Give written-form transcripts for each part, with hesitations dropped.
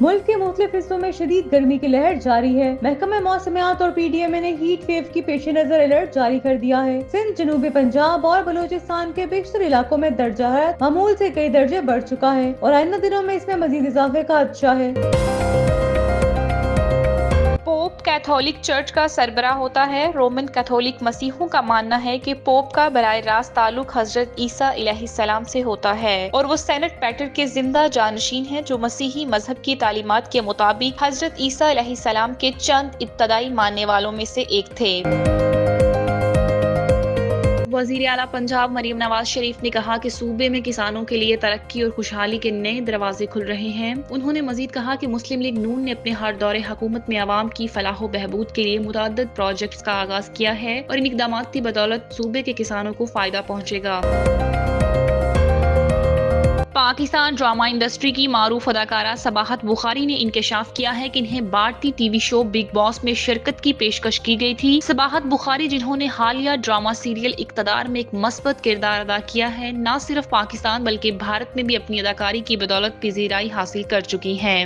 ملک کے مختلف حصوں میں شدید گرمی کی لہر جاری ہے۔ محکمہ موسمیات اور PDMA نے ہیٹ ویو کی پیش نظر الرٹ جاری کر دیا ہے۔ سندھ، جنوبی پنجاب اور بلوچستان کے بیشتر علاقوں میں درجہ حرارت معمول سے کئی درجے بڑھ چکا ہے اور آئندہ دنوں میں اس میں مزید اضافے کا خدشہ ہے۔ پوپ کیتھولک چرچ کا سربراہ ہوتا ہے۔ رومن کیتھولک مسیحیوں کا ماننا ہے کہ پوپ کا براہ راست تعلق حضرت عیسیٰ علیہ السلام سے ہوتا ہے اور وہ سینٹ پیٹر کے زندہ جانشین ہیں، جو مسیحی مذہب کی تعلیمات کے مطابق حضرت عیسیٰ علیہ السلام کے چند ابتدائی ماننے والوں میں سے ایک تھے۔ وزیر اعلیٰ پنجاب مریم نواز شریف نے کہا کہ صوبے میں کسانوں کے لیے ترقی اور خوشحالی کے نئے دروازے کھل رہے ہیں۔ انہوں نے مزید کہا کہ مسلم لیگ نون نے اپنے ہر دور حکومت میں عوام کی فلاح و بہبود کے لیے متعدد پروجیکٹس کا آغاز کیا ہے اور ان اقدامات کی بدولت صوبے کے کسانوں کو فائدہ پہنچے گا۔ پاکستان ڈرامہ انڈسٹری کی معروف اداکارہ صباحت بخاری نے انکشاف کیا ہے کہ انہیں بھارتی ٹی وی شو بگ باس میں شرکت کی پیشکش کی گئی تھی۔ صباحت بخاری، جنہوں نے حالیہ ڈرامہ سیریل اقتدار میں ایک مثبت کردار ادا کیا ہے، نہ صرف پاکستان بلکہ بھارت میں بھی اپنی اداکاری کی بدولت پذیرائی حاصل کر چکی ہیں۔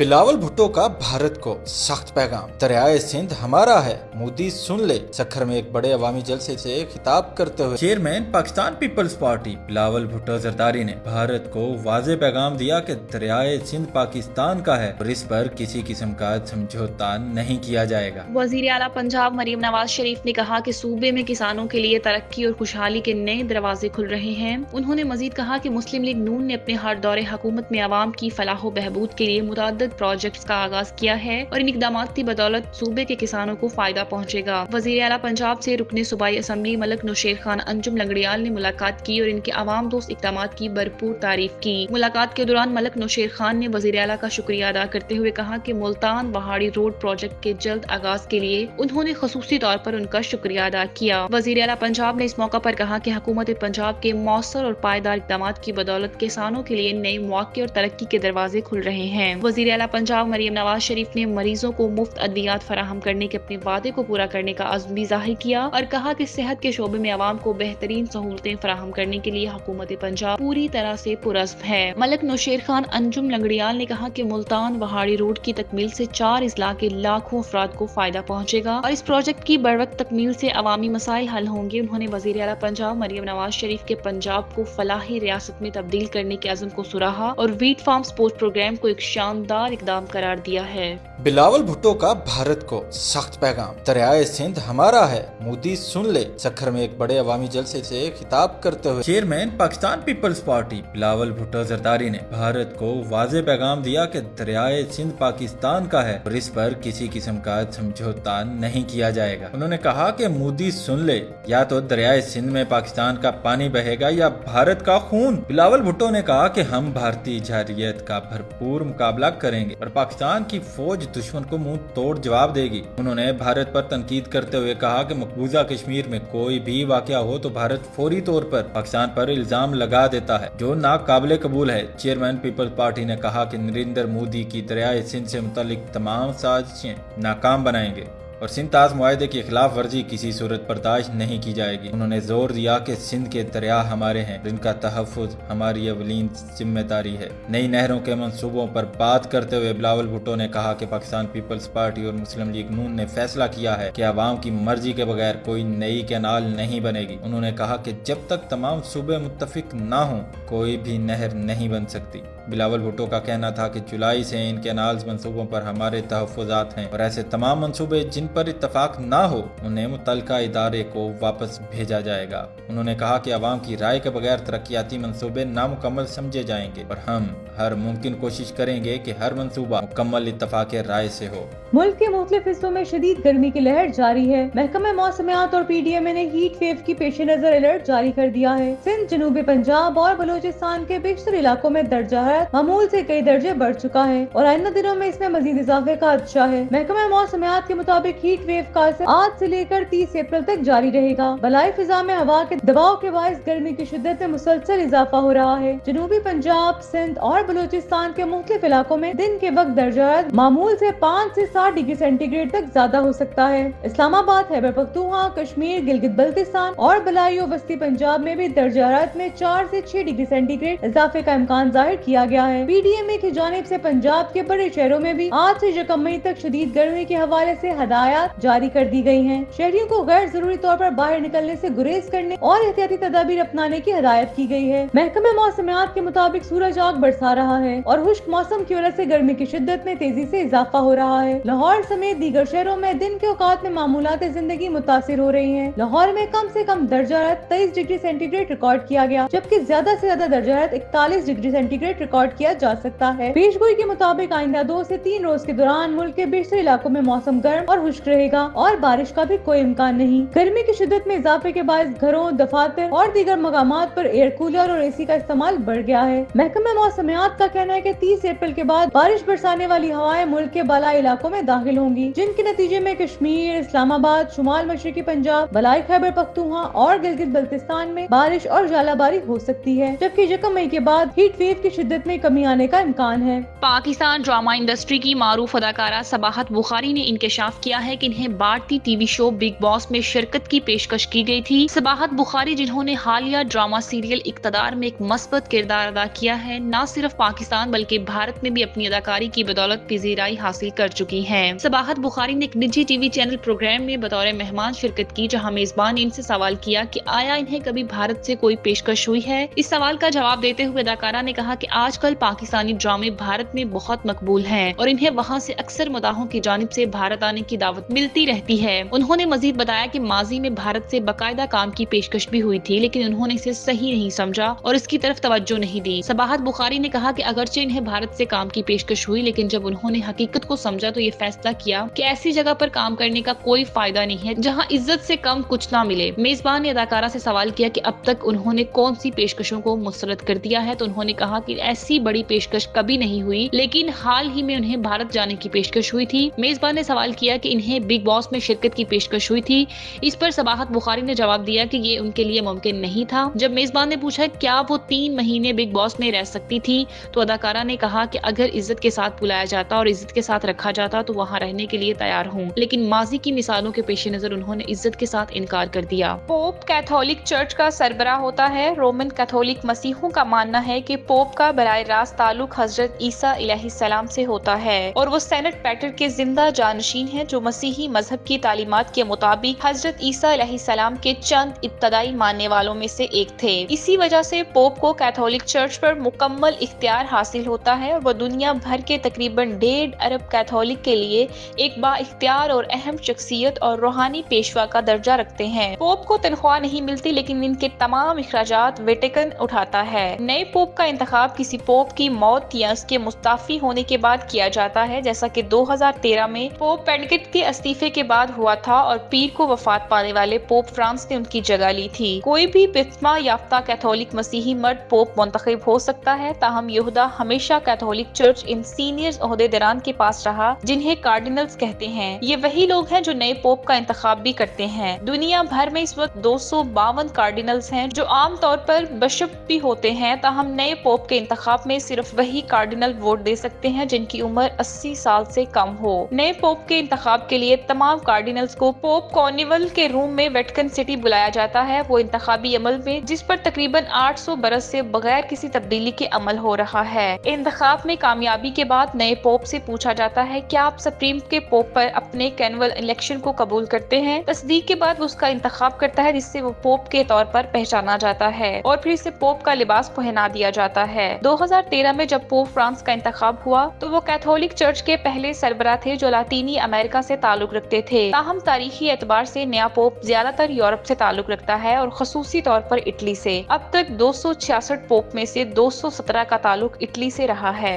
بلاول بھٹو کا بھارت کو سخت پیغام، دریائے سندھ ہمارا ہے، مودی سن لے۔ سکھر میں ایک بڑے عوامی جلسے سے خطاب کرتے ہوئے چیئرمین پاکستان پیپلز پارٹی بلاول بھٹو زرداری نے بھارت کو واضح پیغام دیا کہ دریائے سندھ پاکستان کا ہے اور اس پر کسی قسم کا سمجھوتا نہیں کیا جائے گا۔ وزیر اعلیٰ پنجاب مریم نواز شریف نے کہا کہ صوبے میں کسانوں کے لیے ترقی اور خوشحالی کے نئے دروازے کھل رہے ہیں۔ انہوں نے مزید کہا کہ مسلم لیگ نون نے اپنے ہر دور حکومت میں عوام کی فلاح و بہبود کے لیے متعدد پروجیکٹس کا آغاز کیا ہے اور ان اقدامات کی بدولت صوبے کے کسانوں کو فائدہ پہنچے گا۔ وزیر اعلیٰ پنجاب سے رکن صوبائی اسمبلی ملک نوشیر خان انجم لنگڑیال نے ملاقات کی اور ان کے عوام دوست اقدامات کی بھرپور تعریف کی۔ ملاقات کے دوران ملک نوشیر خان نے وزیر اعلیٰ کا شکریہ ادا کرتے ہوئے کہا کہ ملتان وہاڑی روڈ پروجیکٹ کے جلد آغاز کے لیے انہوں نے خصوصی طور پر ان کا شکریہ ادا کیا۔ وزیر اعلیٰ پنجاب نے اس موقع پر کہا کہ حکومت پنجاب کے مؤثر اور پائیدار اقدامات کی بدولت کسانوں کے لیے نئے مواقع اور ترقی کے دروازے کھل رہے ہیں۔ وزیر اعلیٰ پنجاب مریم نواز شریف نے مریضوں کو مفت ادویات فراہم کرنے کے اپنے وعدے کو پورا کرنے کا عزم بھی ظاہر کیا اور کہا کہ صحت کے شعبے میں عوام کو بہترین سہولتیں فراہم کرنے کے لیے حکومت پنجاب پوری طرح سے پرعزم ہے۔ ملک نوشیر خان انجم لنگڑیال نے کہا کہ ملتان وہاڑی روڈ کی تکمیل سے 4 اضلاع کے لاکھوں افراد کو فائدہ پہنچے گا اور اس پروجیکٹ کی بروقت تکمیل سے عوامی مسائل حل ہوں گے۔ انہوں نے وزیر اعلیٰ پنجاب مریم نواز شریف کے پنجاب کو فلاحی ریاست میں تبدیل کرنے کے عزم کو سراہا اور ویٹ فارم سپورٹ پروگرام کو ایک شاندار اقدام قرار دیا ہے۔ بلاول بھٹو کا بھارت کو سخت پیغام، دریائے سندھ ہمارا ہے، مودی سن لے۔ سکھر میں ایک بڑے عوامی جلسے سے خطاب کرتے ہوئے چیئرمین پاکستان پیپلز پارٹی بلاول بھٹو زرداری نے بھارت کو واضح پیغام دیا کہ دریائے سندھ پاکستان کا ہے اور اس پر کسی قسم کا سمجھوتا نہیں کیا جائے گا۔ انہوں نے کہا کہ مودی سن لے، یا تو دریائے سندھ میں پاکستان کا پانی بہے گا یا بھارت کا خون۔ بلاول بھٹو نے کہا کہ ہم بھارتی جارحیت کا بھرپور مقابلہ کریں گے اور پاکستان کی فوج دشمن کو منہ توڑ جواب دے گی۔ انہوں نے بھارت پر تنقید کرتے ہوئے کہا کہ مقبوضہ کشمیر میں کوئی بھی واقعہ ہو تو بھارت فوری طور پر پاکستان پر الزام لگا دیتا ہے، جو ناقابل قبول ہے۔ چیئرمین پیپلز پارٹی نے کہا کہ نریندر مودی کی دریائے سندھ سے متعلق تمام سازشیں ناکام بنائیں گے اور سندھ طاس معاہدے کی خلاف ورزی کسی صورت برداشت نہیں کی جائے گی۔ انہوں نے زور دیا کہ سندھ کے دریا ہمارے ہیں، جن کا تحفظ ہماری اولین ذمہ داری ہے۔ نئی نہروں کے منصوبوں پر بات کرتے ہوئے بلاول بھٹو نے کہا کہ پاکستان پیپلز پارٹی اور مسلم لیگ نون نے فیصلہ کیا ہے کہ عوام کی مرضی کے بغیر کوئی نئی کینال نہیں بنے گی۔ انہوں نے کہا کہ جب تک تمام صوبے متفق نہ ہوں کوئی بھی نہر نہیں بن سکتی۔ بلاول بھٹو کا کہنا تھا کہ جولائی سے ان کینالز منصوبوں پر ہمارے تحفظات ہیں اور ایسے تمام منصوبے جن پر اتفاق نہ ہو انہیں متعلقہ ادارے کو واپس بھیجا جائے گا۔ انہوں نے کہا کہ عوام کی رائے کے بغیر ترقیاتی منصوبے نامکمل سمجھے جائیں گے اور ہم ہر ممکن کوشش کریں گے کہ ہر منصوبہ مکمل اتفاق رائے سے ہو۔ ملک کے مختلف حصوں میں شدید گرمی کی لہر جاری ہے۔ محکمہ موسمیات اور PDMA نے ہیٹ ویو کی پیش نظر الرٹ جاری کر دیا ہے۔ سندھ، جنوبی پنجاب اور بلوچستان کے بیشتر علاقوں میں درجہ حرارت معمول سے کئی درجے بڑھ چکا ہے اور آئندہ دنوں میں اس میں مزید اضافے کا خدشہ ہے۔ محکمہ موسمیات کے مطابق हीट वेव का असर आज से लेकर 30 अप्रैल तक जारी रहेगा। बलाई फिजा में हवा के दबाव के बायस गर्मी की शिद्दत में मुसलसल इजाफा हो रहा है। जनूबी पंजाब, सिंध और बलूचिस्तान के मुख्तलिफ इलाकों में दिन के वक्त दर्जा हरारत मामूल से 5 से 7 डिग्री सेंटीग्रेड तक ज्यादा हो सकता है। इस्लामाबाद, खैबर पख्तूनख्वा, कश्मीर, गिलगित बल्तिस्तान और बलाई और वस्ती पंजाब में भी दर्जा हरारत में 4 से 6 डिग्री सेंटीग्रेड इजाफे का इम्कान जाहिर किया गया है। PDMA की जानिब से पंजाब के बड़े शहरों में भी आज से 1 मई तक शदीद गर्मी के हवाले से हदायत जारी कर दी गई हैं। शहरियों को गैर जरूरी तौर पर बाहर निकलने से गुरेज करने और एहतियाती तदाबीर अपनाने की हिदायत की गई है। महकमे मौसमियात के मुताबिक सूरज आग बरसा रहा है और खुश्क मौसम की वजह से गर्मी की शिद्दत में तेजी से इजाफा हो रहा है। लाहौर समेत दीगर शहरों में दिन के औकात में मामूलात जिंदगी मुतासिर हो रही है। लाहौर में कम से कम दर्जा हरारत 23 डिग्री सेंटीग्रेड रिकॉर्ड किया गया, जबकि ज्यादा से ज्यादा दर्जा हरारत 41 डिग्री सेंटीग्रेड रिकॉर्ड किया जा सकता है। पेशगोई के मुताबिक आइंदा 2 से 3 रोज के दौरान मुल्क के बेशतर इलाकों में मौसम गर्म और खुश्क रहेगा और बारिश का भी कोई इम्कान नहीं। गर्मी की शिद्दत में इजाफे के बाद घरों, दफातर और दीगर मकामात पर एयर कूलर और AC का इस्तेमाल बढ़ गया है। महकमे मौसमियात का कहना है कि 30 अप्रैल के बाद बारिश बरसाने वाली हवाएं मुल्क के बालाई इलाकों में दाखिल होंगी, जिनके नतीजे में कश्मीर, इस्लामाबाद, शुमाल मशरकी पंजाब, बलाई खैबर पख्तूनख्वा और गिलगित बल्तिस्तान में बारिश और जालाबारी हो सकती है, जबकि 1 मई के बाद हीट वेव की शिद्दत में कमी आने का इम्कान है। पाकिस्तान ड्रामा इंडस्ट्री की मारूफ अदाकारा सबाहत बुखारी ने इंकशाफ किया है कि इन्हें भारतीय टीवी शो बिग बॉस में शिरकत की पेशकश की गई थी। सबाहत बुखारी, जिन्होंने हालिया ड्रामा सीरियल इक्तदार में एक मस्बत किरदार अदा किया है, न सिर्फ पाकिस्तान बल्कि भारत में भी अपनी अदाकारी की बदौलत पजीराई हासिल कर चुकी हैं। सबाहत बुखारी ने एक निजी टीवी चैनल प्रोग्राम में बतौर मेहमान शिरकत की, जहां मेजबान ने इनसे सवाल किया कि आया इन्हें कभी भारत से कोई पेशकश हुई है। इस सवाल का जवाब देते हुए अदाकारा ने कहा कि आजकल पाकिस्तानी ड्रामे भारत में बहुत मकबूल हैं और इन्हें वहां से अक्सर मदाहों की जानिब से भारत आने की दावत मिलती रहती है। उन्होंने मजीद बताया कि माजी में भारत से बाकायदा काम की पेशकश भी हुई थी, लेकिन उन्होंने इसे सही नहीं समझा और इसकी तरफ तवज्जो नहीं दी। सबाहत बुखारी ने कहा कि अगरचे इन्हें भारत से काम की पेशकश हुई, लेकिन जब उन्होंने हकीकत को समझा तो ये फैसला किया कि ऐसी जगह पर काम करने का कोई फायदा नहीं है जहां इज्जत से कम कुछ ना मिले। मेजबान ने अदाकारा से सवाल किया कि अब तक उन्होंने कौन सी पेशकशों को मुस्तरद कर दिया है, तो उन्होंने कहा कि ऐसी बड़ी पेशकश कभी नहीं हुई, लेकिन हाल ही में उन्हें भारत जाने की पेशकश हुई थी। मेजबान ने सवाल किया कि इन्हें बिग बॉस में शिरकत की पेशकश हुई थी। इस पर सबाहत बुखारी ने जवाब दिया कि ये उनके लिए मुमकिन नहीं था। जब मेजबान ने पूछा क्या वो 3 महीने बिग बॉस में रह सकती थी, तो अदाकारा ने कहा कि अगर इज्जत के साथ बुलाया जाता और इज्जत के साथ रखा जाता तो वहाँ रहने के लिए तैयार हूँ, लेकिन माजी की मिसालों के पेश नजर उन्होंने इज्जत के साथ इनकार कर दिया। पोप कैथोलिक चर्च का सरबराह होता है। रोमन कैथोलिक मसीहों का मानना है कि पोप का बराह रास्त ताल्लुक हजरत ईसा अलैहिस्सलाम से होता है और वो सेनेट पैटर के जिंदा जानशीन हैं, जो मसीही मजहब की तालीमात के मुताबिक हजरत ईसा अलैहिस्सलाम के चंद इब्तदाई मानने वालों में से एक थे। इसी वजह से पोप को कैथोलिक चर्च पर मुकम्मल इख्तियार हासिल होता है और वो दुनिया भर के तकरीबन 1.5 अरब कैथोलिक के लिए एक बाइख्तियार और अहम शख्सियत और रूहानी पेशवा का दर्जा रखते हैं। पोप को तनख्वाह नहीं मिलती, लेकिन इनके तमाम अखराजात वेटिकन उठाता है। नए पोप का इंतखाब किसी पोप की मौत या उसके मुस्ताफी होने के बाद किया जाता है, जैसा कि 2013 में पोप बेनेडिक्ट के इस्तीफे के बाद हुआ था और पीर को वफात पाने वाले पोप फ्रांस ने उनकी जगह ली थी। कोई भी बिस्मा याफ्ता कैथोलिक मसीही मर्द पोप मुंतखब हो सकता है, ताहम यहूदा हमेशा कैथोलिक चर्च इन सीनियर ओहदेदारान के पास रहा, जिन्हें कार्डिनल्स कहते हैं। ये वही लोग हैं जो नए पोप का इंतखाब भी करते हैं। दुनिया भर में इस वक्त 252 कार्डिनल्स हैं जो आम तौर पर बिशप भी होते हैं, ताहम नए पोप के इंतखाब में सिर्फ वही कार्डिनल वोट दे सकते हैं जिनकी उम्र 80 साल से कम हो। नए पोप के इंतखाब के लिए तमाम कार्डिनल्स को पोप कॉर्निवल के रूम में वेटिकन सिटी बुलाया जाता है। वो इंतखाबी अमल में जिस पर तकरीबन 800 बरस से बगैर किसी तब्दीली के अमल हो रहा है। इंतखाब में कामयाबी के बाद नए पोप से पूछा जाता है क्या आप सुप्रीम के पोप पर अपने कैनुअल इलेक्शन को कबूल करते हैं। तस्दीक के बाद वो उसका इंतखाब करता है, जिससे वो पोप के तौर पर पहचाना जाता है और फिर इसे पोप का लिबास पहना दिया जाता है। 2013 में जब पोप फ्रांस का इंतखाब हुआ तो वो कैथोलिक चर्च के पहले सरबराह थे जो लातीनी अमेरिका से ताल्लुक रखते थे। ताहम तारीखी एतबार से नया पोप ज्यादातर यूरोप से ताल्लुक रखता है और खसूसी तौर पर इटली से। अब तक 266 पोप में से 217 का ताल्लुक इटली से रहा है।